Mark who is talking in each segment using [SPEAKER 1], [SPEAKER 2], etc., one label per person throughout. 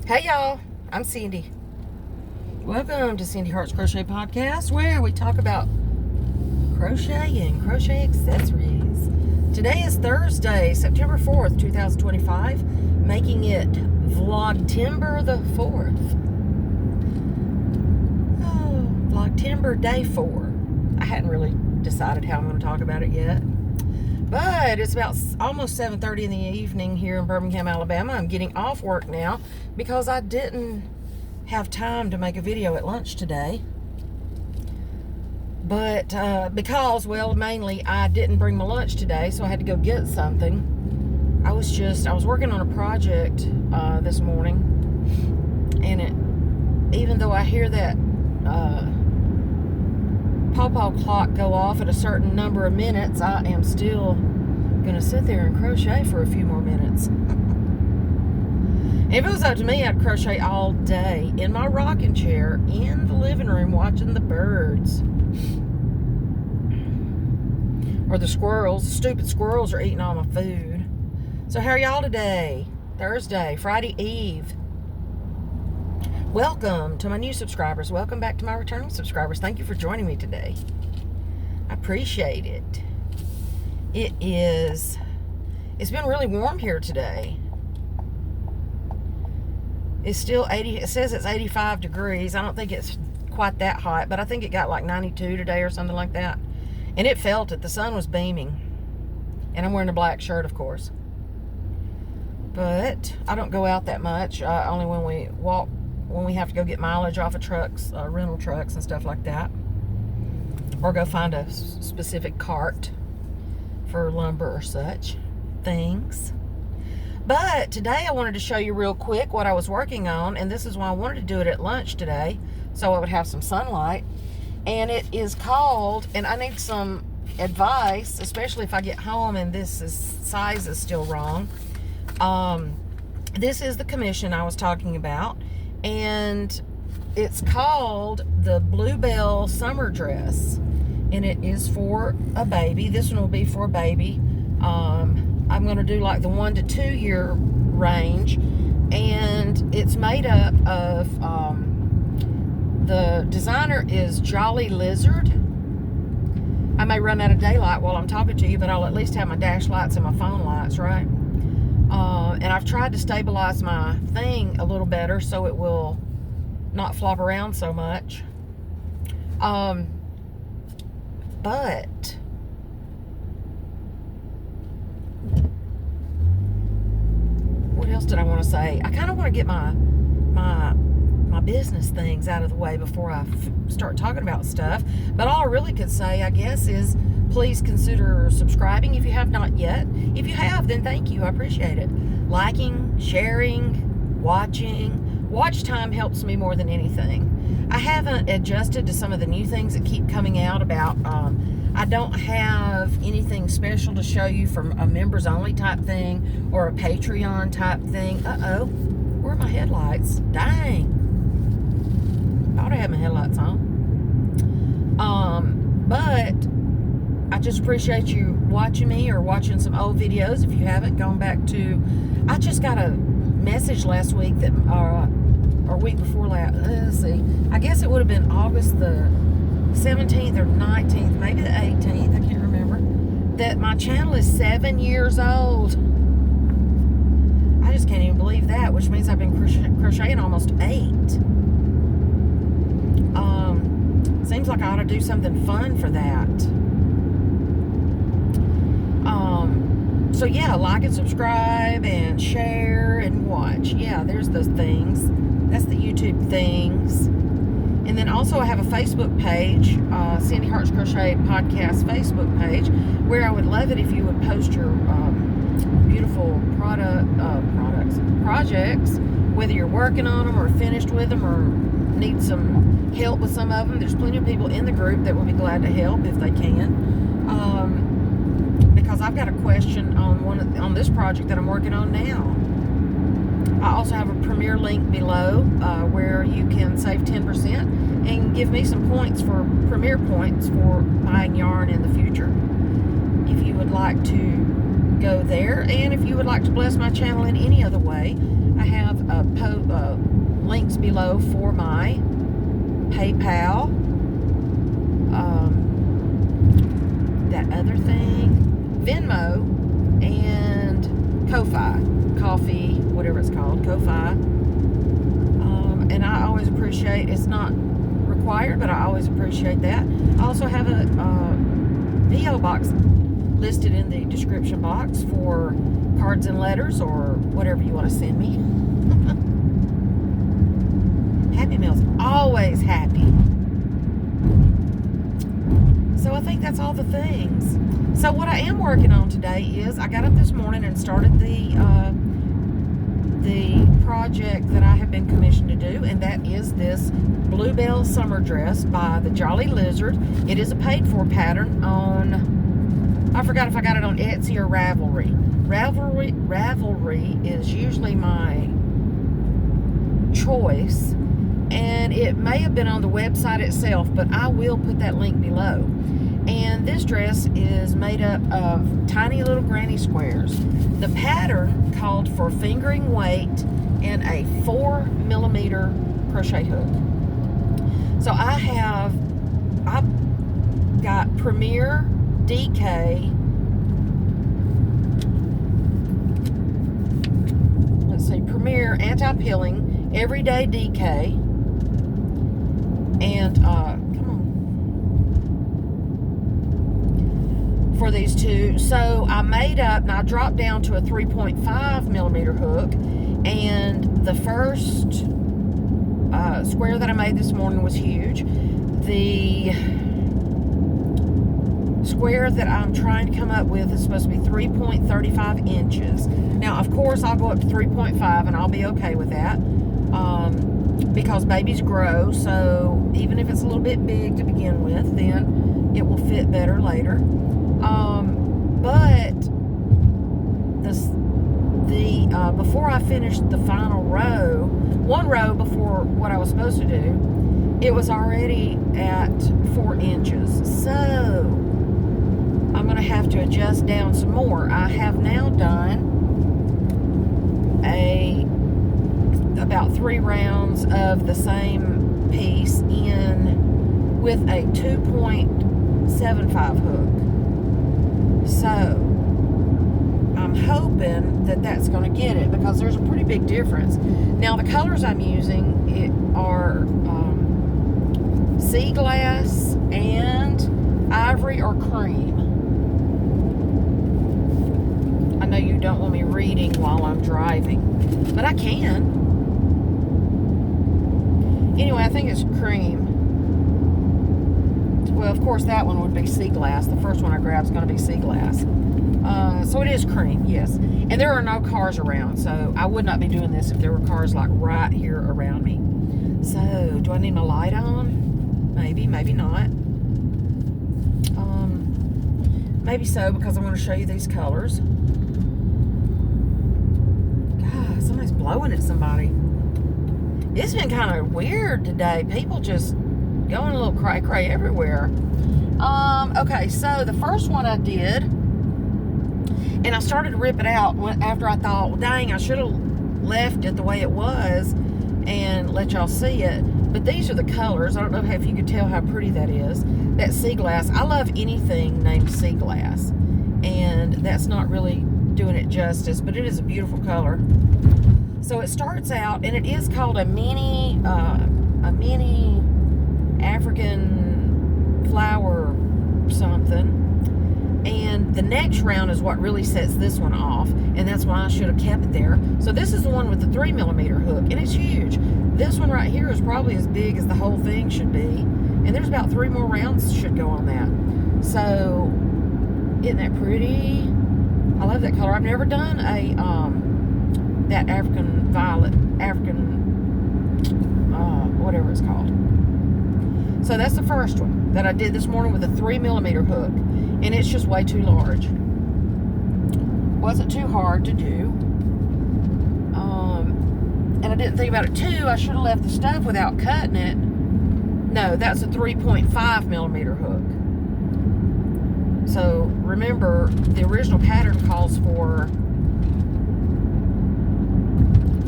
[SPEAKER 1] Hey y'all, I'm Cindy. Welcome to Cindy Hart's Crochet Podcast, where we talk about crochet and crochet accessories. Today is Thursday, September 4th, 2025, making it Vlogtember the 4th. Oh, Vlogtember day 4. I hadn't really decided how I'm going to talk about it yet. But it's about almost 7:30 in the evening here in Birmingham, Alabama. I'm getting off work now because I didn't have time to make a video at lunch today. But mainly I didn't bring my lunch today, so I had to go get something. I was working on a project this morning, and even though I hear that pawpaw clock go off at a certain number of minutes, I am still gonna sit there and crochet for a few more minutes. If it was up to me, I'd crochet all day in my rocking chair in the living room watching the birds. Or the squirrels. Stupid squirrels are eating all my food. So how are y'all today? Thursday, Friday Eve. Welcome to my new subscribers. Welcome back to my returning subscribers. Thank you for joining me today. I appreciate it. It's been really warm here today. It's still 80, it says it's 85 degrees. I don't think it's quite that hot, but I think it got like 92 today or something like that. And it felt it. The sun was beaming. And I'm wearing a black shirt, of course. But I don't go out that much, only when we walk, when we have to go get mileage off of trucks, rental trucks and stuff like that. Or go find a specific cart for lumber or such things. But today I wanted to show you real quick what I was working on, and this is why I wanted to do it at lunch today, so I would have some sunlight. And it is called, and I need some advice, especially if I get home and size is still wrong. This is the commission I was talking about, and it's called the Bluebell Summer Dress, and it is for a baby. This one will be for a baby. I'm going to do like the 1 to 2 year range, and it's made up of, the designer is Jolly Lizard. I may run out of daylight while I'm talking to you, but I'll at least have my dash lights and my phone lights, right? And I've tried to stabilize my thing a little better so it will not flop around so much. But what else did I want to say? I kind of want to get my business things out of the way before I start talking about stuff. But all I really could say, I guess, is please consider subscribing if you have not yet. If you have, then thank you. I appreciate it. Liking, sharing, watching. Watch time helps me more than anything. I haven't adjusted to some of the new things that keep coming out about, I don't have anything special to show you from a members only type thing or a Patreon type thing. Where are my headlights? Dang. I ought to have my headlights on. But I just appreciate you watching me or watching some old videos. If you haven't gone back to, I just got a message last week that, or week before last, let's see, I guess it would have been August the 17th or 19th, maybe the 18th, I can't remember, that my channel is 7 years old. I just can't even believe that, which means I've been crocheting almost 8. Seems like I ought to do something fun for that. So yeah, like and subscribe and share and watch. Yeah, there's those things. That's the YouTube things. And then also I have a Facebook page, Cindy Hart's Crochet Podcast Facebook page, where I would love it if you would post your beautiful projects, whether you're working on them or finished with them or need some help with some of them. There's plenty of people in the group that will be glad to help if they can. Because I've got a question on this project that I'm working on now. I also have a Premier link below where you can save 10% and give me some points for Premier points for buying yarn in the future. If you would like to go there. And if you would like to bless my channel in any other way, I have links below for my PayPal, that other thing, Venmo, and Ko-Fi, coffee, whatever it's called, Ko-Fi. And I always appreciate, it's not required, but I always appreciate that. I also have a P.O. box listed in the description box for cards and letters or whatever you want to send me. Happy Meal's always happy. So I think that's all the things. So what I am working on today is I got up this morning and started the project that I have been commissioned to do, and that is this Bluebell summer dress by the Jolly Lizard. It is a paid for pattern on, I forgot if I got it on Etsy or Ravelry. Ravelry is usually my choice, and it may have been on the website itself, but I will put that link below. And this dress is made up of tiny little granny squares. The pattern called for fingering weight and a 4mm crochet hook. So I've got Premier DK, let's see, Premier Anti-Pilling Everyday DK, and for these two. So I made up, and I dropped down to a 3.5mm hook, and the first square that I made this morning was huge. The square that I'm trying to come up with is supposed to be 3.35 inches. Now, of course, I'll go up to 3.5, and I'll be okay with that, because babies grow, so even if it's a little bit big to begin with, then it will fit better later. But before I finished the final row, one row before what I was supposed to do, it was already at 4 inches. So I'm going to have to adjust down some more. I have now done about 3 rounds of the same piece in with a 2.75 hook. So I'm hoping that that's going to get it, because there's a pretty big difference. Now the colors I'm using are sea glass and ivory or cream. I know you don't want me reading while I'm driving, but I can. Anyway, I think it's cream. Well, of course, that one would be sea glass. The first one I grabbed is going to be sea glass. So it is cream, yes. And there are no cars around, so I would not be doing this if there were cars like right here around me. So, do I need my light on? Maybe, maybe not. Maybe so, because I'm going to show you these colors. God, somebody's blowing at somebody. It's been kind of weird today. People just going a little cray-cray everywhere. Okay, so the first one I did, and I started to rip it out after I thought, well, dang, I should have left it the way it was and let y'all see it. But these are the colors. I don't know if you could tell how pretty that is. That sea glass. I love anything named sea glass, and that's not really doing it justice, but it is a beautiful color. So it starts out, and it is called a mini African flower something. And the next round is what really sets this one off, and that's why I should have kept it there. So this is the one with the 3mm hook, and it's huge. This one right here is probably as big as the whole thing should be, and there's about 3 more rounds should go on that. So isn't that pretty? I love that color. I've never done a that African violet, whatever it's called. So that's the first one that I did this morning with a 3mm hook, and it's just way too large. Wasn't too hard to do. And I didn't think about it too. I should have left the stuff without cutting it. No, that's a 3.5mm hook. So remember, the original pattern calls for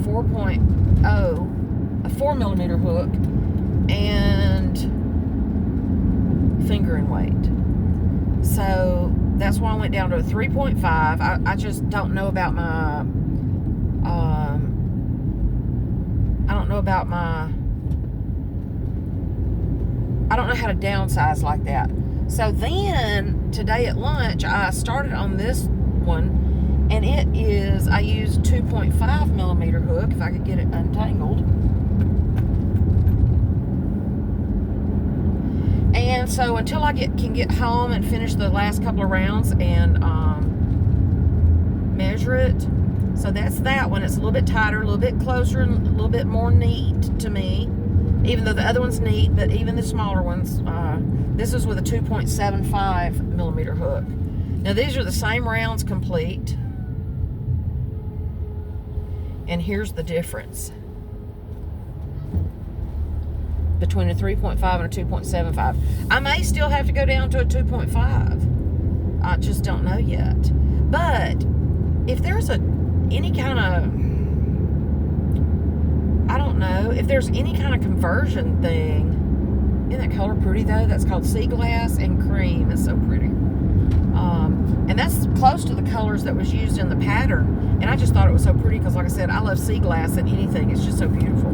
[SPEAKER 1] 4.0, a 4mm hook, and fingering weight. So that's why I went down to a 3.5. I just don't know about my, I don't know how to downsize like that. So then, today at lunch, I started on this one, and it is, I used 2.5mm hook, if I could get it untangled. And so until I can get home and finish the last couple of rounds and measure it, so that's that one. It's a little bit tighter, a little bit closer, and a little bit more neat to me. Even though the other one's neat, but even the smaller ones, this is with a 2.75mm hook. Now these are the same rounds complete. And here's the difference between a 3.5 and a 2.75. I may still have to go down to a 2.5. I just don't know yet. But if there's any kind of, I don't know, if there's any kind of conversion thing. Isn't that color pretty though? That's called Sea Glass and Cream. It's so pretty. And that's close to the colors that was used in the pattern. And I just thought it was so pretty because, like I said, I love sea glass and anything. It's just so beautiful.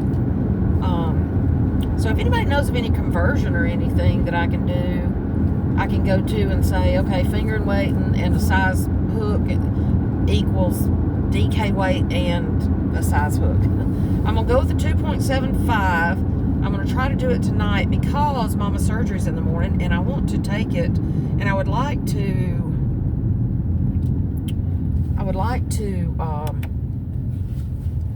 [SPEAKER 1] So if anybody knows of any conversion or anything that I can do, I can go to and say, okay, finger and weight and a size hook equals DK weight and a size hook. I'm going to go with the 2.75. I'm going to try to do it tonight because Mama's surgery's in the morning and I want to take it, and I would like to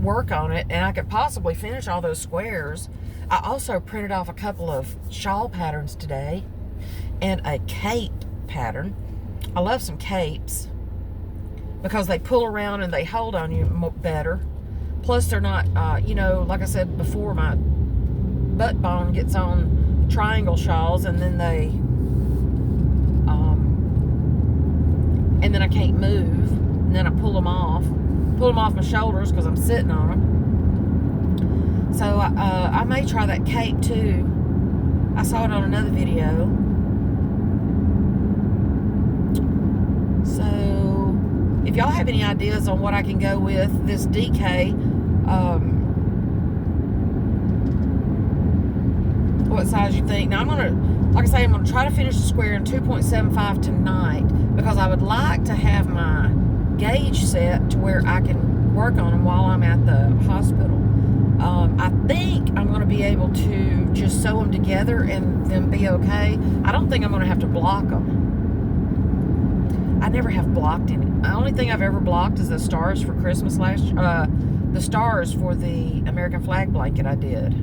[SPEAKER 1] work on it, and I could possibly finish all those squares. I also printed off a couple of shawl patterns today and a cape pattern. I love some capes because they pull around and they hold on you better. Plus they're not, like I said before, my butt bone gets on triangle shawls and then I can't move, and then I pull them off my shoulders because I'm sitting on them. So I may try that cape too. I saw it on another video. So if y'all have any ideas on what I can go with this DK, what size you think. Now I'm gonna, like I say, I'm gonna try to finish the square in 2.75 tonight because I would like to have my gauge set to where I can work on them while I'm at the hospital. I think I'm going to be able to just sew them together and then be okay. I don't think I'm going to have to block them. I never have blocked any. The only thing I've ever blocked is the stars for Christmas the stars for the American flag blanket I did.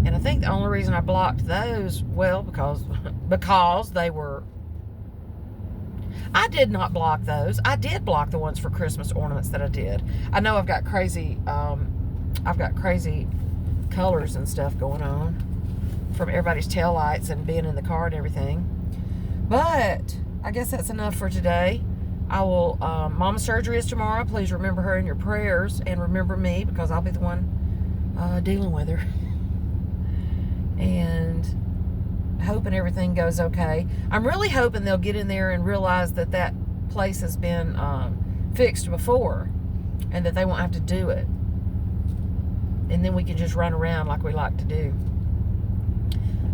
[SPEAKER 1] And I think the only reason I blocked those, well, because they were, I did not block those. I did block the ones for Christmas ornaments that I did. I know I've got crazy colors and stuff going on from everybody's taillights and being in the car and everything. But I guess that's enough for today. I will, Mama's surgery is tomorrow. Please remember her in your prayers and remember me because I'll be the one dealing with her. And hoping everything goes okay. I'm really hoping they'll get in there and realize that that place has been fixed before and that they won't have to do it. And then we can just run around like we like to do.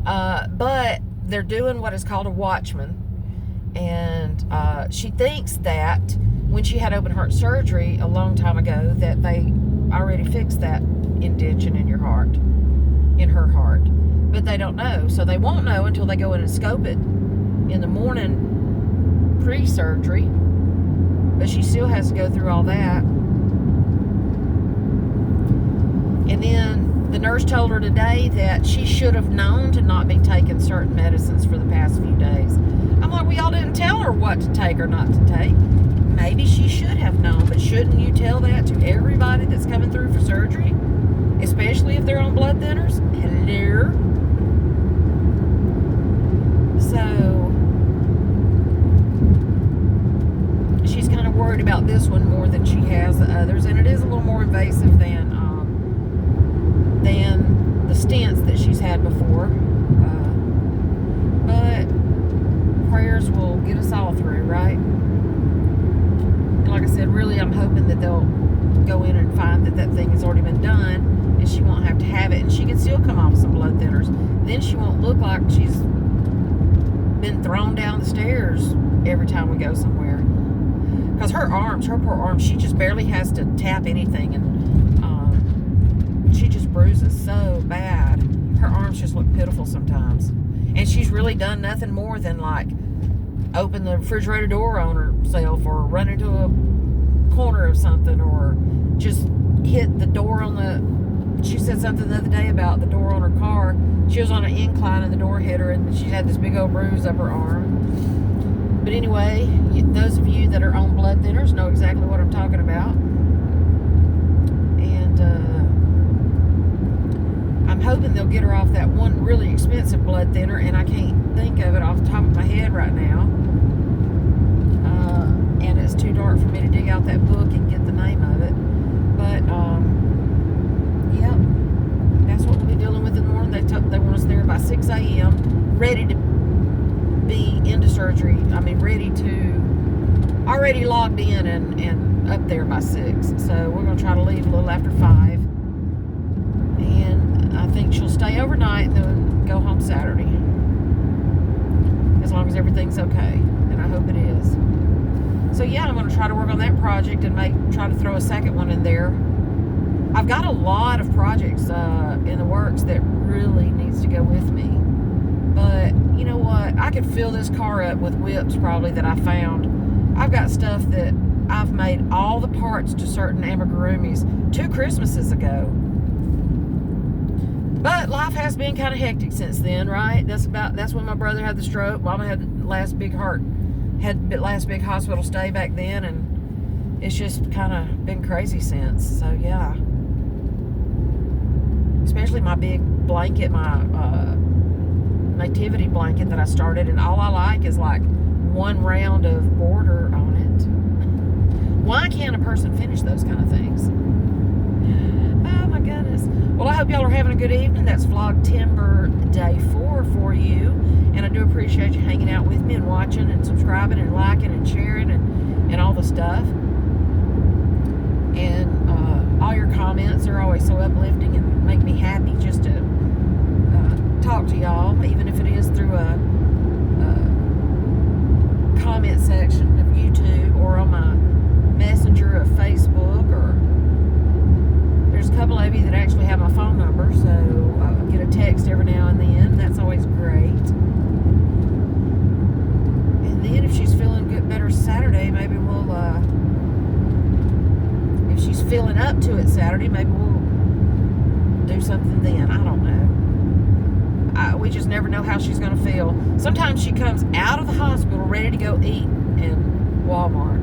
[SPEAKER 1] But they're doing what is called a watchman. And she thinks that when she had open heart surgery a long time ago that they already fixed that indention in her heart. But they don't know. So they won't know until they go in and scope it in the morning pre-surgery. But she still has to go through all that. And then the nurse told her today that she should have known to not be taking certain medicines for the past few days. I'm like, well, y'all didn't tell her what to take or not to take. Maybe she should have known, but shouldn't you tell that to everybody that's coming through for surgery? Especially if they're on blood thinners? Hello? So, worried about this one more than she has the others, and it is a little more invasive than the stents that she's had before. But prayers will get us all through, right? And like I said, really, I'm hoping that they'll go in and find that that thing has already been done, and she won't have to have it, and she can still come off some blood thinners. Then she won't look like she's been thrown down the stairs every time we go somewhere. Because her poor arms, she just barely has to tap anything, and she just bruises so bad. Her arms just look pitiful sometimes. And she's really done nothing more than like open the refrigerator door on herself, or run into a corner of something, or just hit the door on the... She said something the other day about the door on her car. She was on an incline and the door hit her, and she had this big old bruise up her arm. But anyway, those of you that are on blood thinners know exactly what I'm talking about. And I'm hoping they'll get her off that one really expensive blood thinner, and I can't think of it off the top of my head right now. And it's too dark for me to dig out that book and get the name of it. But, yep, that's what we'll be dealing with in the morning. They want us there by 6 a.m., ready to be into surgery. I mean, already logged in and up there by 6. So we're going to try to leave a little after 5. And I think she'll stay overnight and then go home Saturday. As long as everything's okay. And I hope it is. So yeah, I'm going to try to work on that project and try to throw a second one in there. I've got a lot of projects in the works that really needs to go with me. But you know what? I could fill this car up with whips probably that I found. I've got stuff that I've made all the parts to certain amigurumis 2 Christmases ago. But life has been kind of hectic since then, right? That's when my brother had the stroke. Mama had the last big hospital stay back then, and it's just kind of been crazy since. So yeah. Especially my big blanket, my nativity blanket that I started, and all I like is like one round of border on it. Why can't a person finish those kind of things? Oh my goodness. Well, I hope y'all are having a good evening. That's Vlogtember day 4 for you, and I do appreciate you hanging out with me and watching and subscribing and liking and sharing and all the stuff. And all your comments are always so uplifting and make me happy just to talk to y'all, even if it is through a comment section of YouTube or on my messenger of Facebook, or there's a couple of you that actually have my phone number, so I get a text every now and then. That's always great. And then if she's feeling better Saturday, maybe we'll if she's feeling up to it Saturday, maybe we'll do something then. I don't know. We just never know how she's going to feel. Sometimes she comes out of the hospital ready to go eat in Walmart.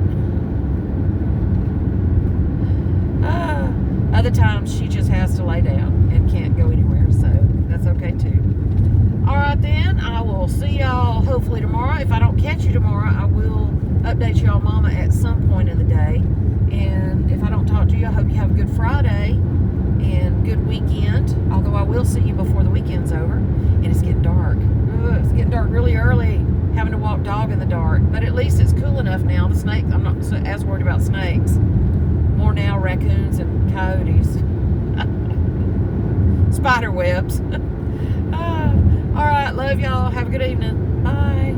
[SPEAKER 1] Other times she just has to lay down and can't go anywhere, so that's okay too. Alright then, I will see y'all hopefully tomorrow. If I don't catch you tomorrow, I will update y'all mama at some point in the day. And if I don't talk to you, I hope you have a good Friday and good weekend. Although I will see you before the weekend's over. And it's getting dark. It's getting dark really early. Having to walk dog in the dark. But at least it's cool enough now. The snakes, I'm not as worried about snakes. More now raccoons and coyotes. Spider webs. Alright, love y'all. Have a good evening. Bye.